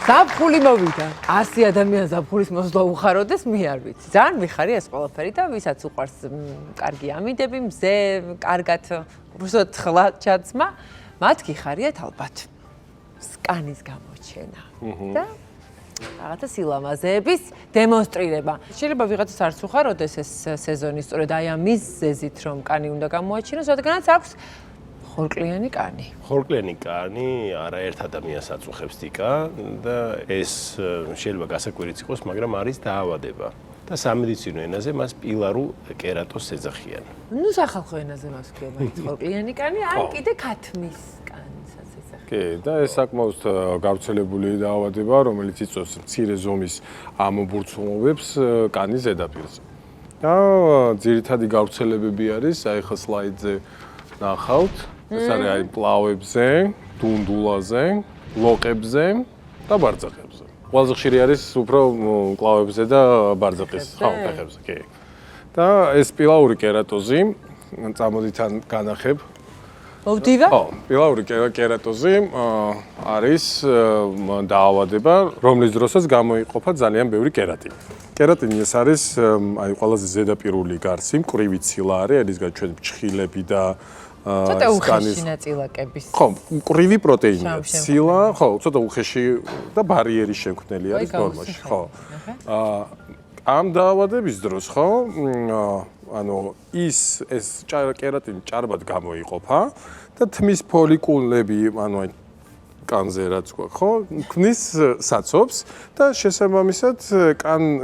ზაფხული მოვიდა. 100 ადამიანს ზაფხულის მოსვლა უხაროდეს, მე არ ვიცი. ძალიან მიხარი ეს ყველაფერი და ვისაც უყვარს კარგი ამიდები, მზე, კარგად უბრალოდ ხლა ჩაცმა, მათ გიხარიათ ალბათ. სკანის გამოჩენა. და რაღაცა სილამაზეების დემონსტრირება. შეიძლება ვიღაცას არც უხაროდეს ეს სეზონი, სწორედ აი ამ მიზეზით, რომ კანი უნდა გამოაჩინოს, რადგანაც აქვს ხორკლიანი კანი. ხორკლიანი კანი არაერთ ადამიანს აწუხებს თიკა და ეს შეიძლება გასაკვირიც იყოს, მაგრამ არის დაავადება. და სამედიცინო ენაზე მას პილარულ კერატოზს ეძახიან. ნუ სახალხო ენაზე მას ქვია, მაინც ხორკლიანი კანი, ან კიდე ქათმის კანისაც ეძახიან. კი, და ეს საკმაოდ გავრცელებული დაავადება, რომელიც იწვევს მცირე ზომის ამობურცულობებს კანის ზედაპირზე. და ძირითადი გავრცელებები არის, აი ხა სლაიდზე ნახავთ, ეს არის აი პლავებზე, დუნდულაზე, ლოყებზე და ბარძახებზე. ყველაზე ხშირი არის უფრო პლავებზე და ბარძახის ფეხებზე, კი. და ეს პილაური კერატოზი, წამოდით ან განახებ. მოვდივა? ხო, პილაური კერატოზი არის დაავადება, რომლის დროსაც გამოიყოფა ძალიან ბევრი კერატინი. კერატინი ეს არის აი ყველაზე ზედაპირული გარსი, მკვრივი ცილა არის, რისგან ჩვენ ფრჩხილები და ცოტა უხეში ნაწილაკების. ხო, მკვრივი პროტეინია, ცილა, ხო, ცოტა უხეში და ბარიერი შემქმნელი არის ნორმაში, ხო. ამ დაავადების დროს, ხო, ანუ ეს კერატინი ჭარბად გამოიყოფა და თმის ფოლიკულები, ანუ აი კანზე რაც გვაქვს, ხო, ქმნის საცობს და შესაბამისად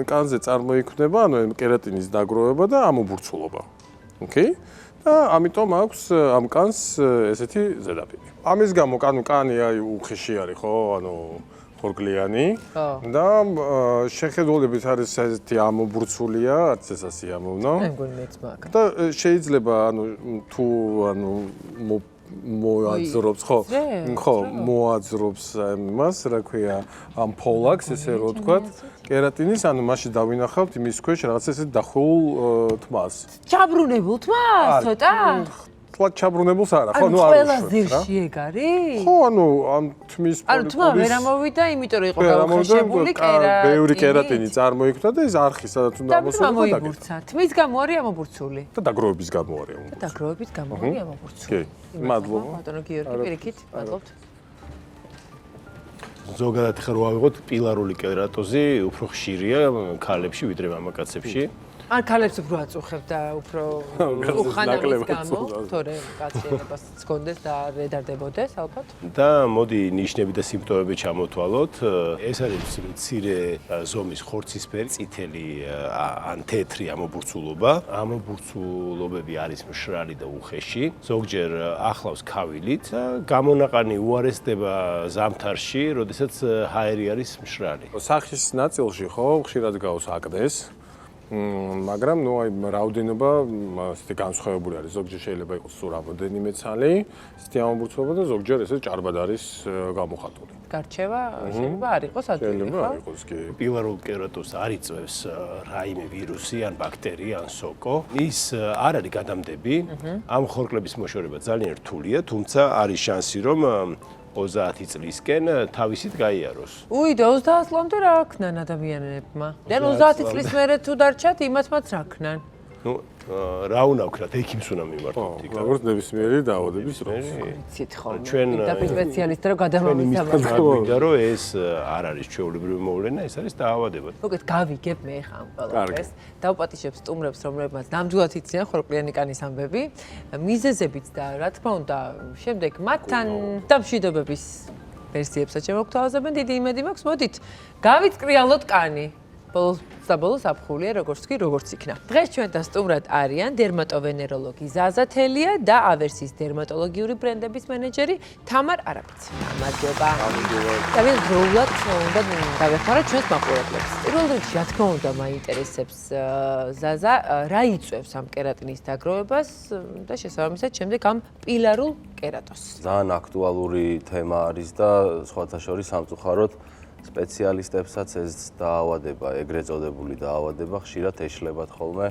კანზე წარმოიქმნება, ანუ კერატინის დაგროვება და ამობურცულობა. ოკეი? და ამიტომ აქვს ამ კანს ესეთი ზედაპირი. ამის გამო კანი აი უხეში არის, ხო, ანუ ხორკლიანი და შეხედულებით არის ესეთი ამობურცულია, არც ეს ასე ამოვნო. მე მგონი მეც მაგ. და შეიძლება ანუ თუ ანუ მოაძრობს, ხო? ხო, მოაძრობს იმას, რა ქვია, ამ ფოლაქს, ესე რომ ვთქვათ, კერატინის, ანუ მასში დავინახავთ იმის ქვეშ რაღაც ესე დახულ თმას. ჩაბრუნებულ თმას, ცოტა? თლად ჩაბრუნებულს არა, ხო, ნუ არ ყველა ძირში ეგ არის? ხო, ანუ ამ თმის ანუ თმა ვერ ამოვიდა, იმიტომ რომ იყო გაუხეშებული კერატინი. ბევრი კერატინი წარმოიქმნა და ეს არხი სადაც უნდა ამოსულიყო და მოიბურცა. თმის გამო არის ამობურცული. და დაგროვების გამო არის ამობურცული. და დაგროვების გამო არის ამობურცული. კი, მადლობა. ბატონო გიორგი, პირიქით, მადლობთ. ზოგადად ხარ ვავიღოთ პილარული კერატოზი უფრო ხშირია ქალებში ვიდრე მამაკაცებში. ან ქალებს უფრო აწუხებ და უფრო უხანამის გამო, თორე კაციერებას გქონდეს და არ ედარდებოდეს ალბათ. და მოდი ნიშნები და სიმპტომები ჩამოთვალოთ. ეს არის მცირე ზომის ხორცისფერი, წითელი ან თეთრი ამობურცულობა. ამობურცულობები არის მშრალი და უხეში. ზოგჯერ ახლავს ქავილით. გამონაყანი უარესდება ზამთარში, როდესაც ჰაერი არის მშრალი. სახის ნაწილში ხო ხშირად გავს აკნეს. მაგრამ ნუ აი რაოდენობა ასეთი განსხვავებული არის. ზოგჯერ შეიძლება იყოს სულ რამოდენიმე ცალი, ასეთი ამობურცულობა და ზოგჯერ ესე ჭარბად არის გამოხატული. გარჩევა შეიძლება არ იყოს ადვილი, ხო? შეიძლება არ იყოს, კი. პილარულ კერატოზს არ იწვევს რაიმე ვირუსი ან ბაქტერია ან სოკო. ის არ არის გადამდები. ამ ხორკლების მოშორება ძალიან რთულია, თუმცა არის შანსი რომ 30 წლისკენ თავისით გაიაროს. უი და 30 წლამდე რა აქნან ადამიანებმა? და 30 წლის მერე თუ დარჩათ, იმათმაც რა აქნან? ნუ რა უნდა ვქნათ, ექიმს უნდა მიმართოთ იქ. როგორც ნებისმიერი დაავადების დროს. ვიცით ხოლმე. ჩვენ სპეციალისტი რომ გადამამისამართლე. გვინდა რომ ეს არ არის ჩვეულებრივი მოვლენა, ეს არის დაავადება. მოგეთ გავიგებ მე ხა ამ ყველაფერს. დავპატიჟებ სტუმრებს, რომლებმაც ნამდვილად იციან ხორკლიანი კანის ამბები, მიზეზებიც და რა თქმა უნდა, შემდეგ მათთან დამშვიდობების ვერსიებსაც შემოგთავაზებენ. დიდი იმედი მაქვს, მოდით გავიწყრიალოთ კანი. საბოლოო საფხულია, როგორც კი, როგორც იქნა. დღეს ჩვენთან სტუმრად არიან დერმატოვენეროლოგი ზაზა თელია და ავერსის დერმატოლოგიური ბრენდების მენეჯერი თამარ არაბიძე. მადლობა. და მე დროულად უნდა დავეხმაროთ ჩვენს მაყურებლებს. პირველ რიგში, რა თქმა უნდა, მაინტერესებს ზაზა, რა იწვევს ამ კერატინის დაგროვებას და შესაბამისად შემდეგ ამ პილარულ კერატოზს. ძალიან აქტუალური თემა არის და სხვათა შორის სამწუხაროდ სპეციალისტებსაც ეს დაავადება, ეგრეთ წოდებული დაავადება ხშირად ეშლებათ ხოლმე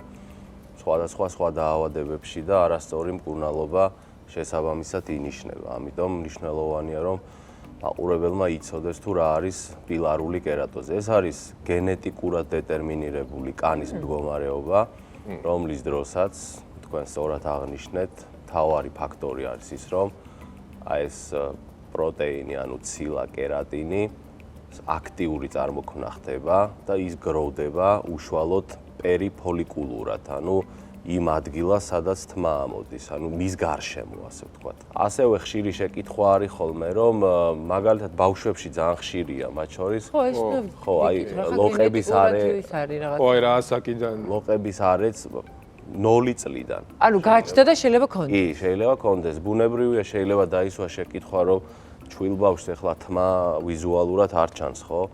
სხვა დაავადებებში და არასწორი მკურნალობა შესაბამისად ინიშნება. ამიტომ მნიშვნელოვანია რომ მაყურებელმა იცოდეს თუ რა არის პილარული კერატოზი. ეს არის გენეტიკურად დეტერმინირებული კანის მდგომარეობა, რომლის დროსაც თქვენ სწორად აღნიშნეთ, მთავარი ფაქტორი არის ის, რომ აი ეს პროტეინი, ანუ ცილა, კერატინი აქტიური წარმოქმნა ხდება და ის გროვდება უშუალოდ პერიფოლიკულურად, ანუ იმ ადგილას, სადაც თმა ამოდის, ანუ მის გარშემო, ასე ვთქვათ. ასევე ხშირი შეკითხვა არის ხოლმე, რომ მაგალითად ბავშვებში ძალიან ხშირია, მათ შორის. ხო, აი ლოყების არე. ხო, აი რა ასაკიდან? ლოყების არეც 0 წლიდან. ანუ გაჩნდა და შეიძლება ქონდეს. კი, შეიძლება ქონდეს. ბუნებრივია, შეიძლება დაისვა შეკითხვა, რომ ჩვილ ბავშვს ეხლა თმა ვიზუალურად არ ჩანს, ხო?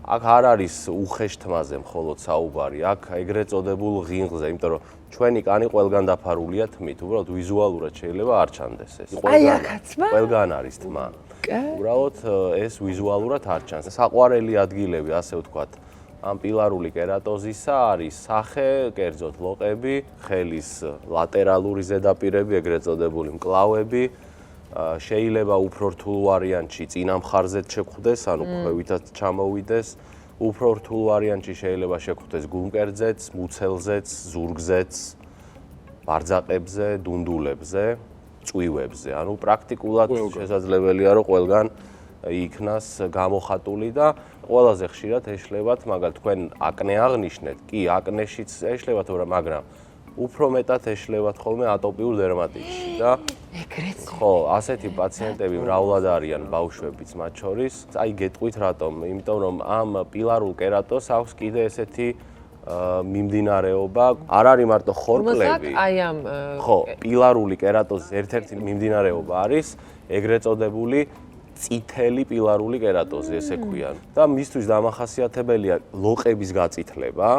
აქ არ არის უხეშ თმაზე მხოლოდ საუბარი, აქ ეგრეთ წოდებულ ღინღლზე, იმიტომ რომ ჩვენი კანი ყველგან დაფარულია თმით, უბრალოდ ვიზუალურად შეიძლება არ ჩანდეს ეს. აი აქაცმა? ყველგან არის თმა. უბრალოდ ეს ვიზუალურად არ ჩანს. საყვარელი ადგილები, ასე ვთქვათ, ამ პილარული კერატოზისა არის სახე, კერძოდ ლოყები, ხელის ლატერალური ზედაპირები, ეგრეთ წოდებული მკლავები. შეიძლება უფრო რთულ ვარიანტში წინა მხარზეც შეგხვდეს, ანუ ქვევითაც ჩამოვიდეს. უფრო რთულ ვარიანტში შეიძლება შეგხვდეს გულმკერძეც, მუცელზეც, ზურგზეც, ბარძაყებზე, დუნდულებზე, წვივებზე. ანუ პრაქტიკულად შესაძლებელია, რომ ყველგან იქნას გამოხატული და ყველაზე ხშირად ეშლებათ, მაგალითად თქვენ აკნე აღნიშნეთ, კი, აკნეშიც ეშლებათ, მაგრამ უფრო მეტად ეშლებათ ხოლმე ატოპიურ დერმატიტში და ეგრეც ხო, ასეთი პაციენტები მრავლად არიან ბავშვებიც მათ შორის. აი გეტყვით რატომ? იმიტომ რომ ამ პილარულ კერატოზს აქვს კიდე ესეთი მიმდინარეობა, არ არის მარტო ხორკლები. აი ამ ხო, პილარული კერატოზის ერთ-ერთი მიმდინარეობა არის ეგრეთ წოდებული წითელი პილარული კერატოზი, ესე ქვიან. და მისთვის დამახასიათებელია ლოყების გაწითლება.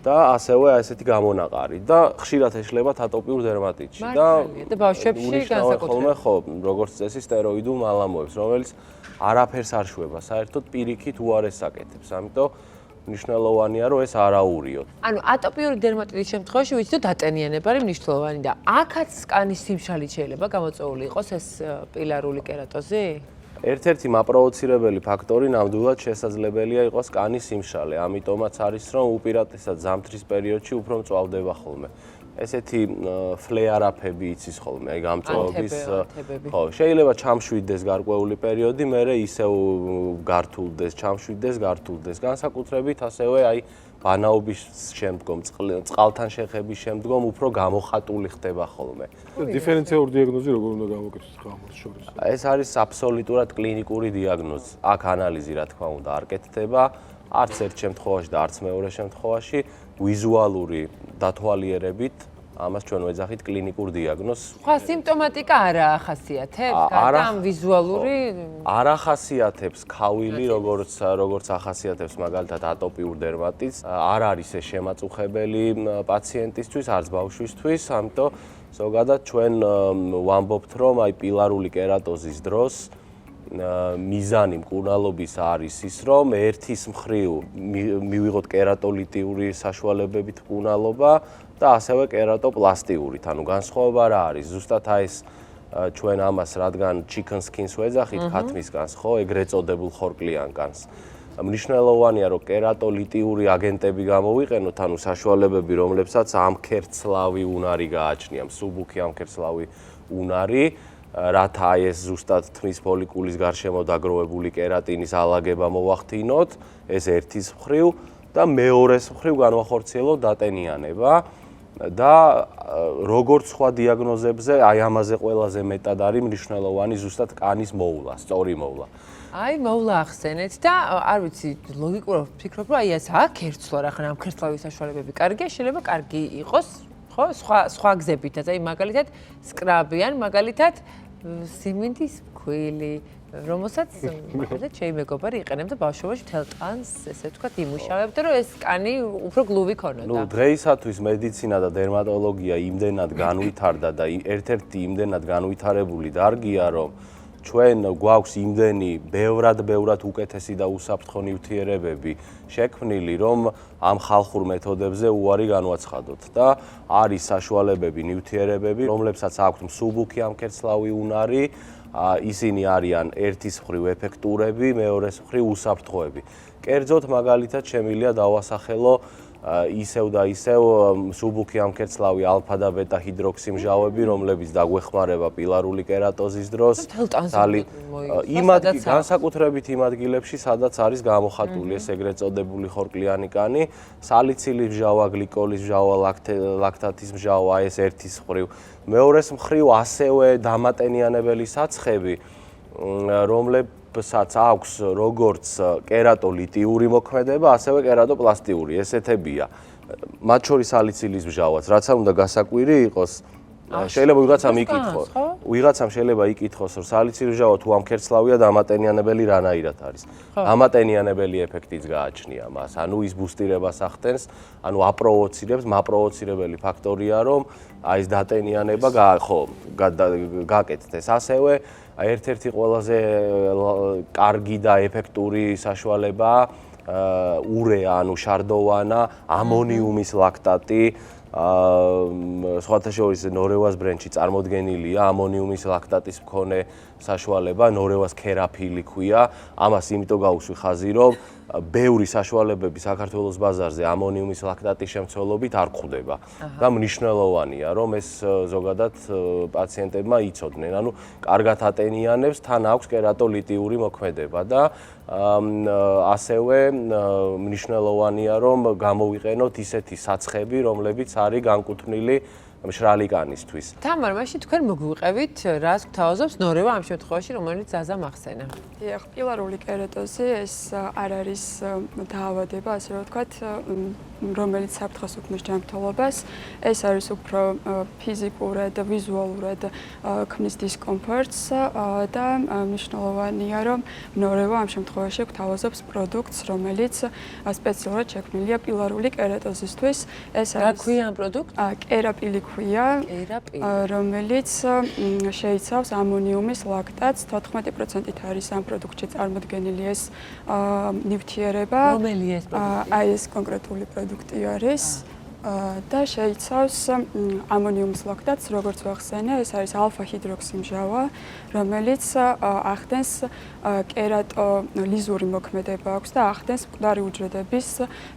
და ასევე ესეთი გამონაყარი და ხშირად ეშლებათ ატოპიურ დერმატიტში და ბავშვებში განსაკუთრებით ხო, როგორც წესი სტეროიდულ მალამოებს, რომელიც არაფერს არ შვება, საერთოდ პირიქით უარეს აკეთებს. ამიტომ მნიშვნელოვანია, რომ ეს არაურიოთ. ანუ ატოპიური დერმატიტის შემთხვევაში ვიცით, რომ დატენიანება არის მნიშვნელოვანი და აქაც კანის სიმშრალით შეიძლება გამოწვეული იყოს ეს პილარული კერატოზი? ერთ-ერთი მაპროვოცირებელი ფაქტორი ნამდვილად შესაძლებელია იყოს კანის სიმშრალე, ამიტომაც არის, რომ უპირატესად ზამთრის პერიოდში უფრო მწვავდება ხოლმე. ესეთი ფლეარაფები იცის ხოლმე, აი გამწვავების ხო, შეიძლება ჩამშვიდეს გარკვეული პერიოდი, მერე ისევ გართულდეს, ჩამშვიდეს, გართულდეს. განსაკუთრებით ასევე აი ბანაობის შემდგომ, წყალთან შეხების შემდგომ უფრო გამოხატული ხდება ხოლმე. დიფერენციალური დიაგნოზი როგორ უნდა გამოკეთოს ხალხს შორის? ეს არის აბსოლუტურად კლინიკური დიაგნოზი. აქ ანალიზი რა თქმა უნდა არ კეთდება, არც ერთ შემთხვევაში და არც მეორე შემთხვევაში ვიზუალური დათვალიერებით ამას ჩვენ ვეძახით კლინიკურ დიაგნოზს. სხვა სიმპტომატიკა არ ახასიათებს, გარდა ამ ვიზუალური არ ახასიათებს ქავილი, როგორც ახასიათებს მაგალითად ატოპიურ დერმატიტს, არ არის ეს შემაწუხებელი პაციენტისთვის, არც ბავშვისთვის, ამიტომ ზოგადად ჩვენ ვამბობთ, რომ აი პილარული კერატოზის დროს მიზანი მკურნალობის არის ის, რომ ერთის მხრივ მივიღოთ კერატოლიტიური საშუალებებით მკურნალობა და ასევე კერატოპლასტიურით, ანუ განსხვავება რა არის? ზუსტად აი ეს ჩვენ ამას რადგან chicken skins ვეძახით, ქათმის კანს, ხო, ეგრეთ წოდებულ ხორკლიან კანს. მნიშვნელოვანია, რომ კერატოლიტიური აგენტები გამოვიყენოთ, ანუ საშუალებები, რომლებსაც ამქერცლავი უნარი გააჩნია, მსუბუქი ამქერცლავი უნარი, რათა აი ეს ზუსტად თმის ფოლიკულის გარშემო დაგროვებული კერატინის ალაგება მოვახდინოთ, ეს ერთის მხრივ და მეორეს მხრივ განვახორციელოთ დატენიანება და როგორც სხვა დიაგნოზებზე, აი ამაზე ყველაზე მეტად არის მნიშვნელოვანი ზუსტად კანის მოვლა, სწორი მოვლა. აი მოვლა ახსენეთ და არ ვიცი, ლოგიკურად ვფიქრობ, რომ აი ეს აქერცლა რა ხარ ამ ქერცლავის საშუალებები კარგია, შეიძლება კარგი იყოს, ხო, სხვა გზებითაც, აი მაგალითად სკრაბიან, მაგალითად სიმინდის ქვილი, რომელსაც მაგალითად შეიმეგობარი იყენებდა ბავშვობაში მთელ ტანს, ესე ვთქვათ, იმუშავებდა, რომ ეს კანი უფრო გლუვი ქონოდა. ნუ დღეისათვის მედიცინა და დერმატოლოგია იმდენად განვითარდა და ერთ-ერთი იმდენად განვითარებული დარგია, რომ ჩვენ გვაქვს იმდენი ბევრად უკეთესი და უსაფრთხო ნივთიერებები შექმნილი, რომ ამ ხალხურ მეთოდებზე უარი განვაცხადოთ და არის საშუალებები, ნივთიერებები, რომლებსაც აქვთ მსუბუქი ამქერცლავი უნარი, ისინი არიან ერთის მხრივ ეფექტურები, მეორეს მხრივ უსაფრთხოები. კერძოდ მაგალითად შემიძლია დავასახელო ისევ და ისევ მსუბუქი ამქერცლავი ალფა და ბეტა ჰიდროქსიმჟავები, რომლებიც დაგვეხმარება პილარული კერატოზის დროს. განსაკუთრებით იმ ადგილებში, სადაც არის გამოხატული ეს ეგრეთ წოდებული ხორკლიანი კანი, სალიცილის მჟავა, გლიკოლის მჟავა, ლაქტატის მჟავა, ეს ერთის მხრივ. მეორეს მხრივ ასევე დამატენიანებელი საცხები, რომლებსაც აქვს როგორც კერატოლიტიური მოქმედება, ასევე კერატოპლასტიური, ესეთებია. მათ შორის სალიცილის მჟავაც, რაც არ უნდა გასაკვირი იყოს, შეიძლება ვიღაცამ შეიძლება იკითხოს, რომ სალიცილის მჟავა თუ ამქერცლავია დამატენიანებელი რანაირად არის. დამატენიანებელი ეფექტიც გააჩნია მას, ანუ ის ბუსტირებას ახდენს, ანუ აპროვოცირებს, მაპროვოცირებელი ფაქტორია, რომ აი ეს დატენიანება გაკეთდეს. ასევე ერთ-ერთი ყველაზე კარგი და ეფექტური საშუალებაა ურეა, ანუ შარდოვანა, ამონიუმის ლაქტატი, სხვათა შორის ნორევას ბრენდში წარმოდგენილია ამონიუმის ლაქტატის მქონე საშუალება, ნორევას ქერაფილი ქვია. ამას იმიტომ გავუსვი ხაზი, რომ ბევრი საშუალებები საქართველოს ბაზარზე ამონიუმის ლაქტატის შემცველობით არ გვხვდება და მნიშვნელოვანია, რომ ეს ზოგადად პაციენტებმა იცოდნენ. ანუ კარგად ატენიანებს, თან აქვს კერატოლიტიური მოქმედება და ასევე მნიშვნელოვანია, რომ გამოვიყენოთ ისეთი საცხები, რომლებიც არის განკუთვნილი მშრალი კანისთვის. თამარ, მაშინ თქვენ მოგვიყევით, რას გთავაზობს ნორევა ამ შემთხვევაში, რომელიც ზაზა მახსენა. დიახ, პილარული კერატოზი ეს არ არის დაავადება, ასე რომ ვთქვათ, რომელიც საფრთხეს უქმნის ჯანმრთელობას. ეს არის უფრო ფიზიკურად, ვიზუალურად ქმნის დისკომფორტს და მნიშვნელოვანია, რომ ნორევა ამ შემთხვევაში გთავაზობს პროდუქტს, რომელიც სპეციალურად შექმნილია პილარული კერატოზისთვის. ეს რა ქვია ამ პროდუქტს? კერაპილი ქვია, რომელიც შეიცავს ამონიუმის ლაქტატს. 14%-ით არის ამ პროდუქტში წარმოდგენილი ეს ნივთიერება. რომელი ეს პროდუქტი? აი ეს კონკრეტული პროდუქტი არის. და შეიცავს ამონიუმის ლაქტატს, როგორც ვახსენე, ეს არის ალფა ჰიდროქსიმჟავა, რომელიც ახდენს კერატოლიზური მოქმედება აქვს და ახდენს მკვდარი უჯრედების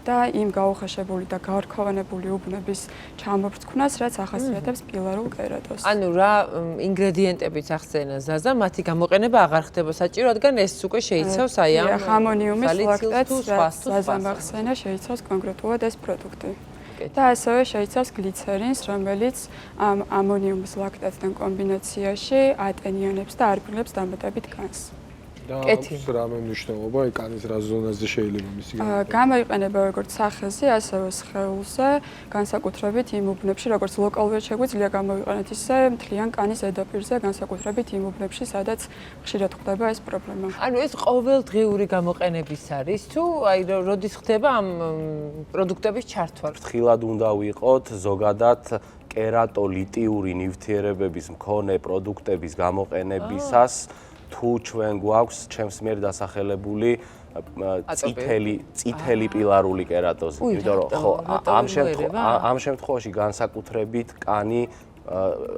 და იმ გაუხაშებული და გაარქოვანებული უბნების ჩამოფრთქვნას, რაც ახასიათებს პილარულ კერატოზს. ანუ რა ინგრედიენტებიც ახსენა ზაზა, მათი გამოყენება აღარ ხდება საჭირო, რადგან ეს უკვე შეიცავს აი ამ ამონიუმის ლაქტატს, რაც ზაზამ ახსენა, შეიცავს კონკრეტულად ეს პროდუქტი. და ასევე შეიცავს გლიცერინს, რომელიც ამ ამონიუმის ლაქტატთან კომბინაციაში ატენიანებს და არბილებს დამატებით კანს. და აქვს რამე მნიშვნელობა, კანის რა ზონაზე შეიძლება მისი გამოყენება? გამოიყენება როგორც სახეზე, ასევე სხეულზე, განსაკუთრებით იმ უბნებში, როგორც ლოკალურად შეგვიძლია გამოვიყენოთ, ისე მთლიან კანის ზედაპირზე, განსაკუთრებით იმ უბნებში, სადაც ხშირად ხდება ეს პრობლემა. ანუ ეს ყოველდღიური გამოყენების არის, თუ აი როდის ხდება ამ პროდუქტების ჩართვა? ფრთხილად უნდა ვიყოთ ზოგადად კერატოლიტიური ნივთიერებების მქონე პროდუქტების გამოყენებისას. თუ ჩვენ გვაქვს ჩემს მიერ დასახელებული წითელი პილარული კერატოზი, იმიტომ რომ ხო ამ შემთხვევაში განსაკუთრებით კანი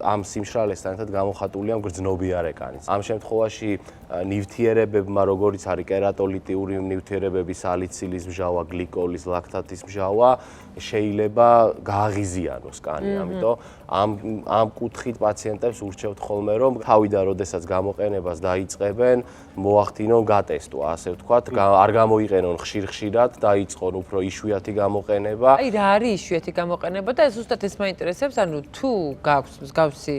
ამ სიმშრალესთან ერთად გამოხატულია გრძნობიარე კანიც. ამ შემთხვევაში ნივთიერებებმა, როგორც არის კერატოლიტიური ნივთიერებები, სალიცილის მჟავა, გლიკოლის, ლაქტატის მჟავა, შეიძლება გააღიზიანოს კანი. ამიტომ ამ კუთხით პაციენტებს ურჩევთ ხოლმე, რომ თავიდან როდესაც გამოყენებას დაიწყებენ, მოახდინონ გატესტვა, ასე ვთქვათ, არ გამოიყენონ ხშირ-ხშირად, დაიწყონ უფრო იშვიათი გამოყენება. აი რა არის იშვიათი გამოყენება და ზუსტად ეს მაინტერესებს, ანუ თუ გაქვს მსგავსი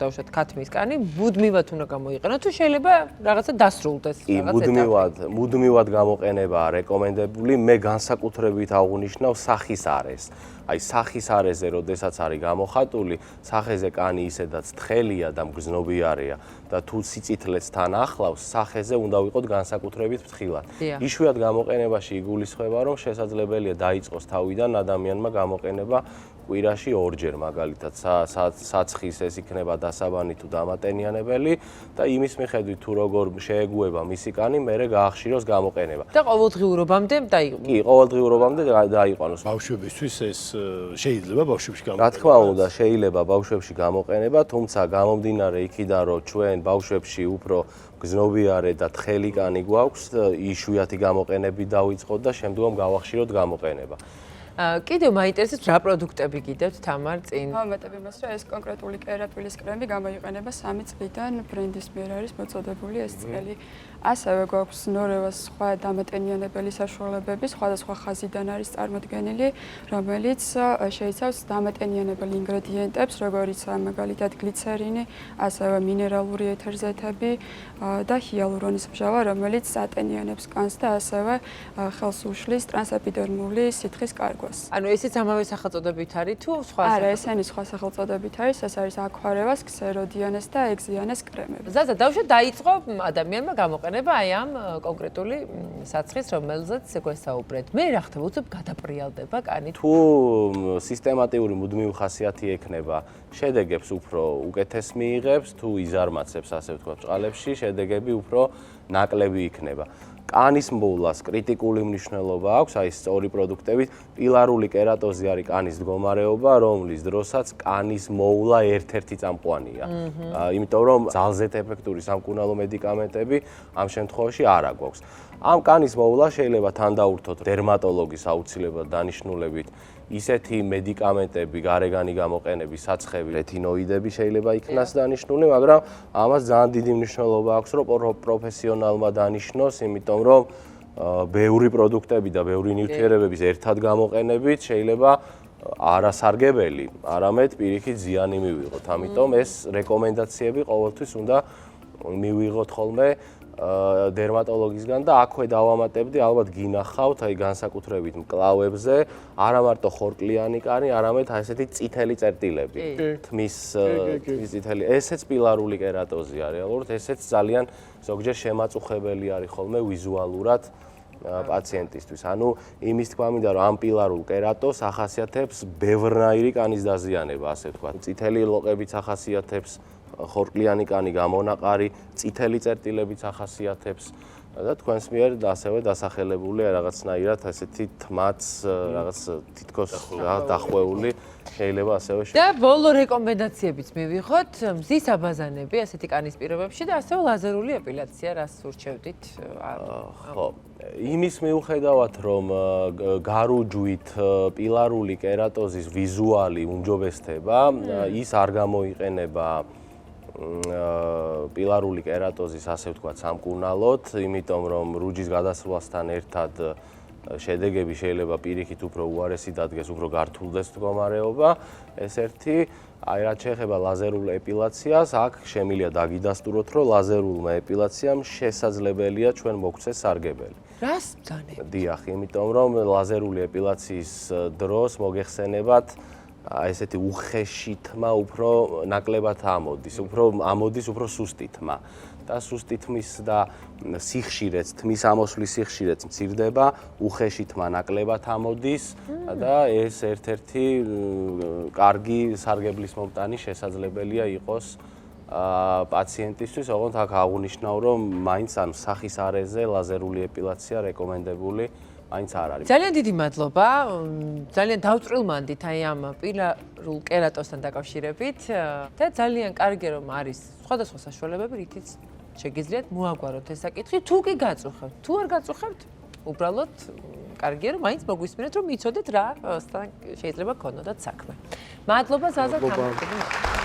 დავუშვათ ქათმის კანი, მუდმივად უნდა გამოიყენო, თუ შეიძლება რაღაცა დასრულდეს, რაღაცა მუდმივად გამოყენებაა რეკომენდებული. მე განსაკუთრებით აღვნიშნავ სახის არეს. აი სახის არეზე, როდესაც არის გამოხატული, სახეზე კანი ისედაც თხელია და მგრძნობიარეა და თუ სიწითლეც თან ახლავს, სახეზე უნდა ვიყოთ განსაკუთრებით ფრთხილად. იშვიათ გამოყენებაში იგულისხმება, რომ შესაძლებელია დაიწყოს თავიდან ადამიანმა გამოყენება კვირაში ორჯერ, მაგალითად, საცხის ეს იქნება დასაბანი თუ დამატენიანებელი და იმის მიხედვით თუ როგორ შეეგუება მისი კანი, მერე გაახშიროს გამოყენება. და ყოველდღიურობამდე დაიყვანოს. კი, ყოველდღიურობამდე დაიყვანოს. ბავშვებისთვის ეს შეიძლება ბავშვებში რა თქმა უნდა, შეიძლება ბავშვებში გამოყენება, თუმცა გამომდინარე იქიდან, რომ ჩვენ ბავშვებში უფრო გზნობიარე და თხელი კანი გვაქვს, იშვიათი გამოყენები დავიწყოთ და შემდგომ გავახშიროთ გამოყენება. კიდევ მაინტერესებს რა პროდუქტები გიდევთ თამარ წინ? ამეტებ იმას, რომ ეს კონკრეტული კერატვილის კრემი გამოიყენება 3 წლიდან ბრენდის მიერ არის მოწოდებული ეს წელი. ასევე გვაქვს ნორევას სხვა დამატენიანებელი საშუალებები, სხვადასხვა ხაზიდან არის წარმოდგენილი, რომელიც შეიცავს დამატენიანებელ ინგრედიენტებს, როგორიცაა მაგალითად გლიცერინი, ასევე მინერალური ეთერზეთები და ჰიალურონის მჟავა, რომელიც ატენიანებს კანს და ასევე ხელს უშლის ტრანსეპიდერმული სითხის კარგვას. ანუ ესეც ამავე სახელწოდებით არის თუ სხვა? არა, ესენი სხვა სახელწოდებით არის, ეს არის აქვარევას, ქსეროდიანეს და ეგზიანეს კრემები. ზაზა, დავუშვათ დაიწყო ადამიანმა გამოყენება აი ამ კონკრეტული საცხის, რომელზეც გვესაუბრეთ. მე რა ხდება, უცებ გადაპრიალდება კანი? თუ სისტემატიური მუდმივი ხასიათი ექნება, შედეგებს უფრო უკეთეს მიიღებს, თუ იზარმაცებს, ასე ვთქვათ, წყალებში, შედეგები უფრო ნაკლები იქნება. კანის მოვლას კრიტიკული მნიშვნელობა აქვს, აი სწორი პროდუქტებით, პილარული კერატოზი არის კანის მდგომარეობა, რომლის დროსაც კანის მოვლა ერთ-ერთი წამყვანია. იმიტომ რომ ძალზედ ეფექტური სამკურნალო მედიკამენტები ამ შემთხვევაში არ აგვაქვს. ამ კანის მოვლა შეიძლება თანდაურთოთ დერმატოლოგის აუცილებლად დანიშნულებით ისეთი მედიკამენტები, გარეგანი გამოყენების საცხები, რეტინოიდები შეიძლება იქნას დანიშნული, მაგრამ ამას ძალიან დიდი მნიშვნელობა აქვს, რომ პროფესიონალმა დანიშნოს, იმიტომ რომ ბევრი პროდუქტები და ბევრი ნივთიერებების ერთად გამოყენებით შეიძლება არასარგებელი, არამედ პირიქით ზიანი მივიღოთ. ამიტომ ეს რეკომენდაციები ყოველთვის უნდა მივიღოთ ხოლმე დერმატოლოგისგან და აქვე დავამატებდი, ალბათ გინახავთ, აი განსაკუთრებით მკლავებზე, არა მარტო ხორკლიანი კანი, არამედ აი ესეთი წითელი წერტილები. თმის წითელი, ესეც პილარული კერატოზი არის, რეალურად ესეც ძალიან ზოგჯერ შემაწუხებელი არის ხოლმე ვიზუალურად პაციენტისთვის. ანუ იმის თქმა მინდა, რომ ამ პილარულ კერატოს ახასიათებს ბევრნაირი კანის დაზიანება, ასე ვთქვათ. წითელი ლოყებიც ახასიათებს ხორკლიანი კანი გამონაყარი, წითელი წერტილებიც ახასიათებს და თქვენს მიერ ასევე დასახელებული რაღაცნაირად ესეთი თმაც რაღაც თითქოს დახვეული შეიძლება ასევე და ბოლო რეკომენდაციებიც მივიღოთ, მზის აბაზანები ასეთი კანის პირობებში და ასევე ლაზერული ეპილაცია, რას ურჩევდით? ხო, იმის მიუხედავად, რომ გარუჯვით პილარული კერატოზის ვიზუალი უმჯობესდება, ის არ გამოიყენება პილარული კერატოზის, ასე ვთქვათ, სამკურნალოდ, იმიტომ რომ რუჯის გადასვლასთან ერთად შედეგები შეიძლება პირიქით უფრო უარესი დადგეს, უფრო გართულდეს მდგომარეობა. ეს ერთი, აი რაც შეეხება ლაზერულ ეპილაციას, აქ შემიძლია დაგიდასტუროთ, რომ ლაზერულმა ეპილაციამ შესაძლებელია ჩვენ მოგვცეს სარგებელი. რას ბრძანებ? დიახ, იმიტომ რომ ლაზერული ეპილაციის დროს მოგეხსენებათ ესეთი უხეში თმა უფრო ნაკლებად ამოდის, ამოდის უფრო სუსტი თმა. და სუსტი თმის და სიხშირეც, თმის ამოსვლის სიხშირეც მცირდება, უხეში თმა ნაკლებად ამოდის და ეს ერთ-ერთი კარგი სარგებლის მომტანი შესაძლებელია იყოს პაციენტისთვის, ოღონდ აქ აღუნიშნავ, რომ მაინც ან სახის არეზე ლაზერული ეპილაცია რეკომენდებული მაინც არ არის. ძალიან დიდი მადლობა. ძალიან დავწვრილმანდით აი ამ პილარულ კერატოსთან დაკავშირებით და ძალიან კარგია რომ არის სხვადასხვა საშუალებები, რითიც შეგიძლიათ მოაგვაროთ ეს საკითხი. თუ კი გაწუხებთ, თუ არ გაწუხებთ, უბრალოდ კარგია რომ მაინც მოგვისმინეთ, რომ იცოდეთ რა შეიძლება გქონოდათ საქმე. მადლობა ზაზა, თამარ.